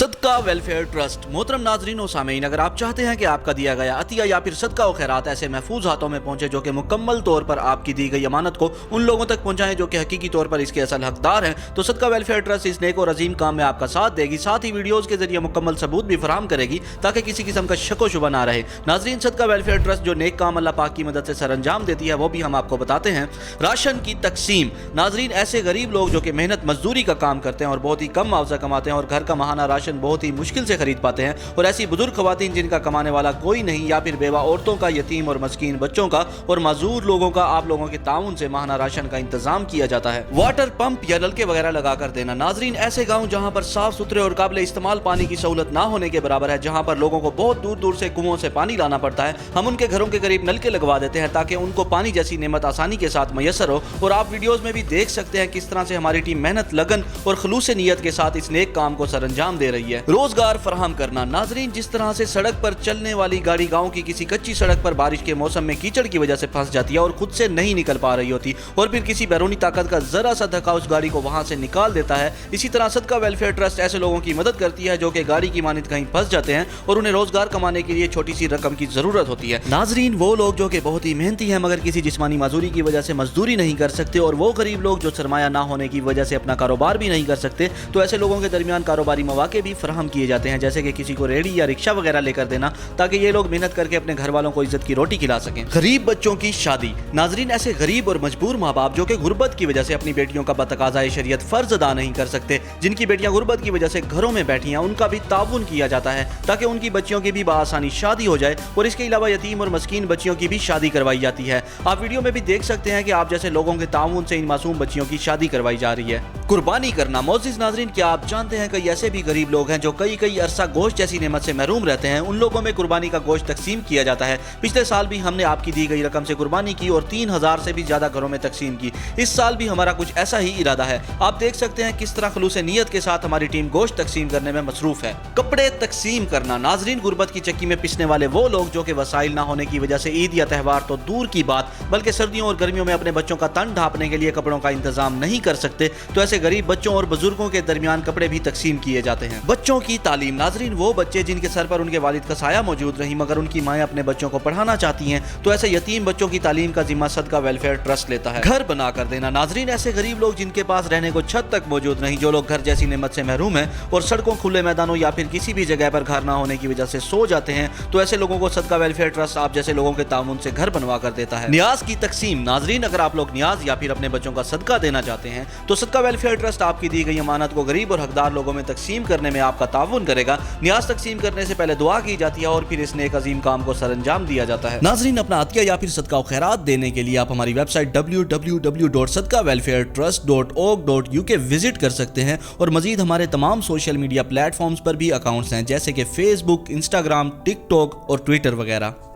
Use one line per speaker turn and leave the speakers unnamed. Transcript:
सदका welfare trust. मोहतरम नाजरीन और सामीन, अगर आप चाहते हैं कि आपका दिया गया अतिया या फिर सदका व खैरात ऐसे महफूज हाथों में पहुंचे जो कि मुकम्मल तौर पर आपकी दी गई अमानत को उन लोगों तक पहुंचाएं जो कि हकीकी तौर पर इसके असल हकदार हैं, तो सदका वेलफेयर ट्रस्ट इस नेक और अजीम काम में आपका साथ देगी। साथ ही वीडियोज़ के जरिए मुकम्मल सबूत भी फराहम करेगी ताकि किसी किस्म का शक व शुबा ना रहे। नाजरीन, सदका वेलफेयर ट्रस्ट जो नेक काम अल्लाह पाक की मदद से सर अंजाम देती है वो भी हम आपको बताते हैं। राशन की तकसीम। नाजरीन, ऐसे गरीब लोग जो कि मेहनत मजदूरी का काम करते हैं और बहुत ही कम मुआवजा कमाते हैं और घर का माहाना राशन बहुत ही मुश्किल से खरीद पाते हैं, और ऐसी बुजुर्ग खवातीन जिनका कमाने वाला कोई नहीं, या फिर बेवा औरतों का, यतीम और मस्कीन बच्चों का और माजूर लोगों का आप लोगों के ताउन से माहाना राशन का इंतजाम किया जाता है। वाटर पंप या नलके वगैरह लगा कर देना। नाजरीन, ऐसे गाँव जहाँ पर साफ सुथरे और काबिल इस्तेमाल पानी की सहूलत ना होने के बराबर है, जहाँ पर लोगों को बहुत दूर दूर से कुओं से पानी लाना पड़ता है, हम उनके घरों के करीब नलके लगवा देते हैं ताकि उनको पानी जैसी नेमत आसानी के साथ मैसर हो। और आप वीडियोस में भी देख सकते हैं किस तरह से हमारी टीम मेहनत, लगन और खलूस नियत के साथ इस नेक काम को सर अंजाम दे रही है। रोजगार फराहम करना। नाजरीन, जिस तरह से सड़क पर चलने वाली गाड़ी गांव की किसी कच्ची सड़क पर बारिश के मौसम में कीचड़ की वजह से फंस जाती है और खुद से नहीं निकल पा रही होती, और फिर किसी बैरूनी ताकत का जरा सा धक्का उस गाड़ी को वहां से निकाल देता है, इसी तरह सदका वेलफेयर ट्रस्ट ऐसे लोगों की मदद करती है जो कि गाड़ी की मानित कहीं फंस जाते हैं और उन्हें रोजगार कमाने के लिए छोटी सी रकम की जरूरत होती है। नाजरीन, वो लोग जो कि बहुत ही मेहनती हैं मगर किसी जिस्मानी माजूरी की वजह से मजदूरी नहीं कर सकते, और वो गरीब लोग जो सरमाया ना होने की वजह से अपना कारोबार भी नहीं कर सकते, तो ऐसे लोगों के दरमियान कारोबारी मौके भी फराहम किए जाते हैं, जैसे कि किसी को रेडी या रिक्शा वगैरह लेकर देना ताकि ये लोग मेहनत करके अपने घर वालों को इज्जत की रोटी खिला सकें। गरीब बच्चों की शादी। नाजरीन, ऐसे गरीब और मजबूर माँ बाप जो कि गुर्बत की वजह से अपनी बेटियों का बतकाज़ा शरीयत फर्ज अदा नहीं कर सकते, जिनकी बेटियां गुर्बत की वजह से घरों में बैठी हैं, उनका भी ताउन किया जाता है ताकि उनकी बच्चियों की भी बआसानी शादी हो जाए, और इसके अलावा यतीम और मस्कीन बच्चियों की भी शादी करवाई जाती है। आप वीडियो में भी देख सकते हैं कि आप जैसे लोगों के ताउन से इन मासूम बच्चियों की शादी करवाई जा रही है। कुर्बानी करना। मोअज़्ज़िज़ नाज़रीन, क्या आप जानते हैं कई ऐसे भी गरीब लोग हैं जो कई अरसा गोश्त जैसी नेमत से महरूम रहते हैं, उन लोगों में कुर्बानी का गोश्त तकसीम किया जाता है। पिछले साल भी हमने आपकी दी गई रकम से कुर्बानी की और 3000 से भी ज्यादा घरों में तकसीम की। इस साल भी हमारा कुछ ऐसा ही इरादा है। आप देख सकते हैं किस तरह खलूस नियत के साथ हमारी टीम गोश्त तकसीम करने में मसरूफ है। कपड़े तकसीम करना। नाजरीन, गुर्बत की चक्की में पिसने वाले वो लोग जो कि वसाइल ना होने की वजह से ईद या त्यौहार तो दूर की बात बल्कि सर्दियों और गर्मियों में अपने बच्चों का तन ढांपने के लिए कपड़ों का इंतजाम नहीं कर सकते, तो ऐसे गरीब बच्चों और बुजुर्गों के दरमियान कपड़े भी तकसीम किए जाते हैं। बच्चों की तालीम। नाजरीन, वो बच्चे जिनके सर पर उनके वालिद का साया मौजूद नहीं मगर उनकी माएं अपने बच्चों को पढ़ाना चाहती हैं, तो ऐसे यतीम बच्चों की तालीम का जिम्मा सदका वेलफेयर ट्रस्ट लेता है। घर बना कर देना। नाजरीन, ऐसे गरीब लोग जिनके पास रहने को छत तक मौजूद नहीं, जो लोग घर जैसी नेमत से महरूम हैं और सड़कों, खुले मैदानों या फिर किसी भी जगह पर घर ना होने की वजह से सो जाते हैं, तो ऐसे लोगों को सदका वेलफेयर ट्रस्ट आप जैसे लोगों के ताउन से घर बनवा कर देता है। न्याज की तकसीम। नाजरीन, अगर आप लोग न्याज या फिर अपने बच्चों का सदका देना चाहते हैं तो सदका वेलफेयर ट्रस्ट आपकी दी गई अमानत को गरीब और हकदार लोगों में तकसीम करने में आपका ताउन करेगा। न्याज तकसीम करने से पहले दुआ की जाती है और फिर इस नेक अजीम काम को सर अंजाम दिया जाता है। नाजरीन, अपना अतिया या फिर सदका व खैरात देने के लिए आप हमारी वेबसाइट www.sadkawelfaretrust.org.uk विजिट कर सकते हैं, और मजीद हमारे तमाम सोशल मीडिया प्लेटफॉर्म्स पर भी अकाउंट्स हैं जैसे कि फेसबुक, इंस्टाग्राम, टिकटॉक और ट्विटर वगैरह।